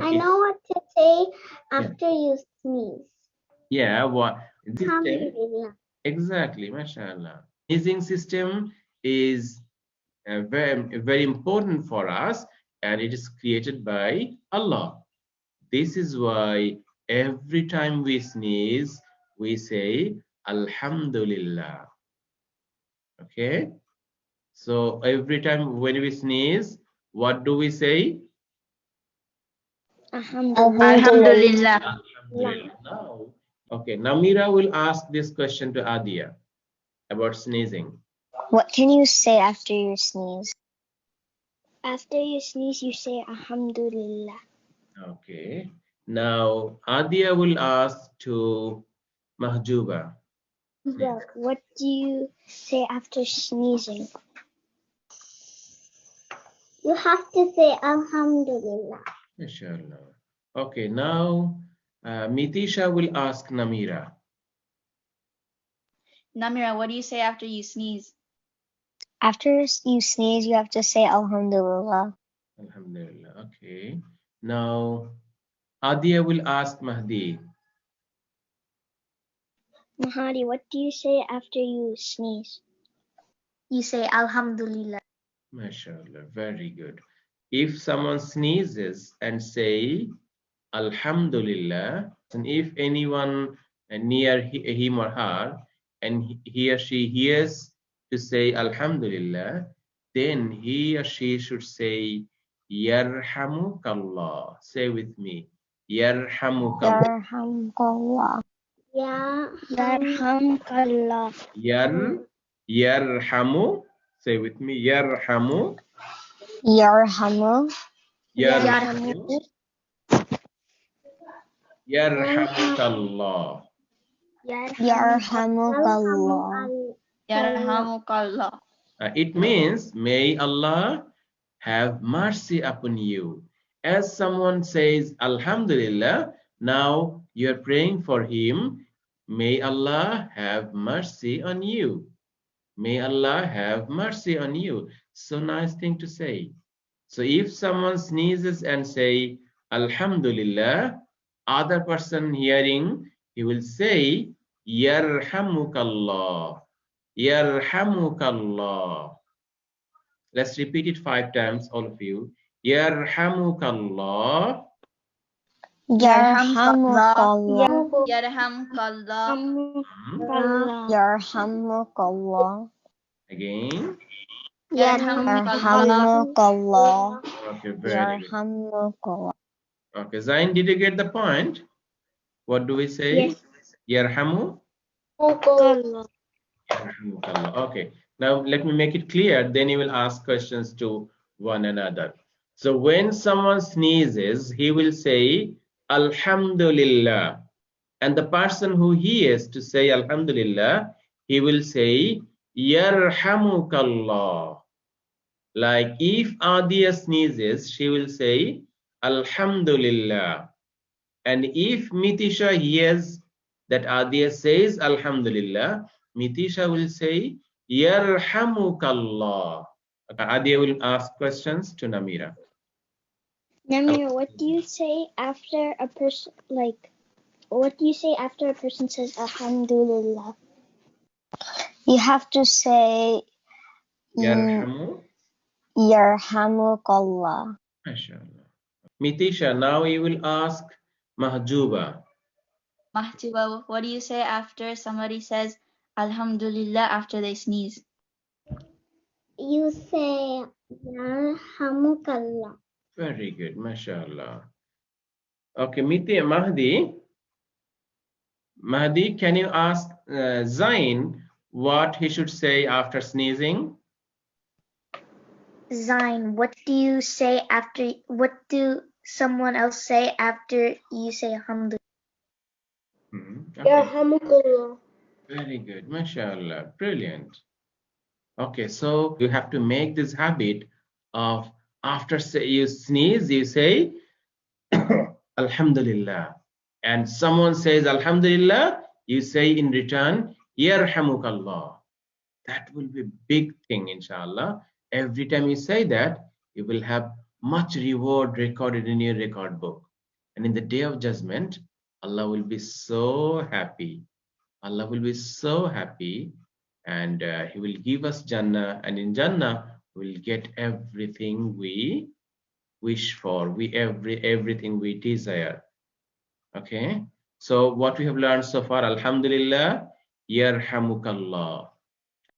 I know what to say Yeah. after you sneeze. Yeah, what? Alhamdulillah. Exactly, mashallah. Sneezing system is very important for us, and it is created by Allah. This is why every time we sneeze, we say Alhamdulillah. Okay? So every time when we sneeze, what do we say? Alhamdulillah. Alhamdulillah. Now, okay, Namira will ask this question to Adia about sneezing. What can you say after you sneeze? After you sneeze, you say Alhamdulillah. Okay. Now, Adia will ask to Mahjuba. Well, what do you say after sneezing? You have to say Alhamdulillah. Inshallah. Okay, now Mitisha will ask Namira. Namira, what do you say after you sneeze? After you sneeze, you have to say Alhamdulillah. Alhamdulillah. Okay. Now, Adia will ask Mahdi. Mahadi, what do you say after you sneeze? You say Alhamdulillah. MashaAllah. Very good. If someone sneezes and say Alhamdulillah, and if anyone near him or her and he or she hears to say Alhamdulillah, then he or she should say Yarhamukallah. Say with me. Yarhamukallah. Yarhamkallah. Yarhamkallah. Yarhamu. Say with me. Yarhamu. Yarhamu. Yarhamu. Yarhamukallah. Yarhamukallah. Yarhamukallah. It means, may Allah have mercy upon you. As someone says, Alhamdulillah, now you're praying for him. May Allah have mercy on you. May Allah have mercy on you. So nice thing to say. So if someone sneezes and say, Alhamdulillah, other person hearing, he will say, Yarhamukallah. Yarhamukallah. Let's repeat it 5 times, all of you. Yarhamukallah. Yarhamukallah. Yarhamukallah. Yarhamukallah. Again. Yarhamukallah. Okay, very good. Yarhamukallah. Okay, Zain, did you get the point? What do we say? Yes. Yarhamu? Yarhamukallah. Yarhamukallah. Okay, now let me make it clear, then you will ask questions to one another. So when someone sneezes, he will say, Alhamdulillah. And the person who hears to say Alhamdulillah, he will say, Yarhamukallah. Like if Adia sneezes, she will say, Alhamdulillah. And if Mitisha hears that Adia says Alhamdulillah, Mitisha will say, Yarhamukallah. Okay, Adia will ask questions to Namira. Namir, what do you say after a person, what do you say after a person says Alhamdulillah? You have to say Yarhamu. Yarhamukallah. MashaAllah. Mitisha, now you will ask Mahjuba. Mahjuba, what do you say after somebody says Alhamdulillah after they sneeze? You say Yarhamukallah. Very good, MashaAllah. Okay, Mahdi, can you ask Zain what he should say after sneezing? Zain, what do someone else say after you say Alhamdulillah? Okay. Yarhamukallah. Very good, MashaAllah, brilliant. Okay, so you have to make this habit of after you sneeze, you say Alhamdulillah. And someone says Alhamdulillah, you say in return, Yarhamukallah. That will be a big thing, inshallah. Every time you say that, you will have much reward recorded in your record book. And in the day of judgment, Allah will be so happy. Allah will be so happy, and He will give us Jannah, and in Jannah we'll get everything we wish for, everything we desire. Okay, so what we have learned so far, Alhamdulillah, Yarhamukallah.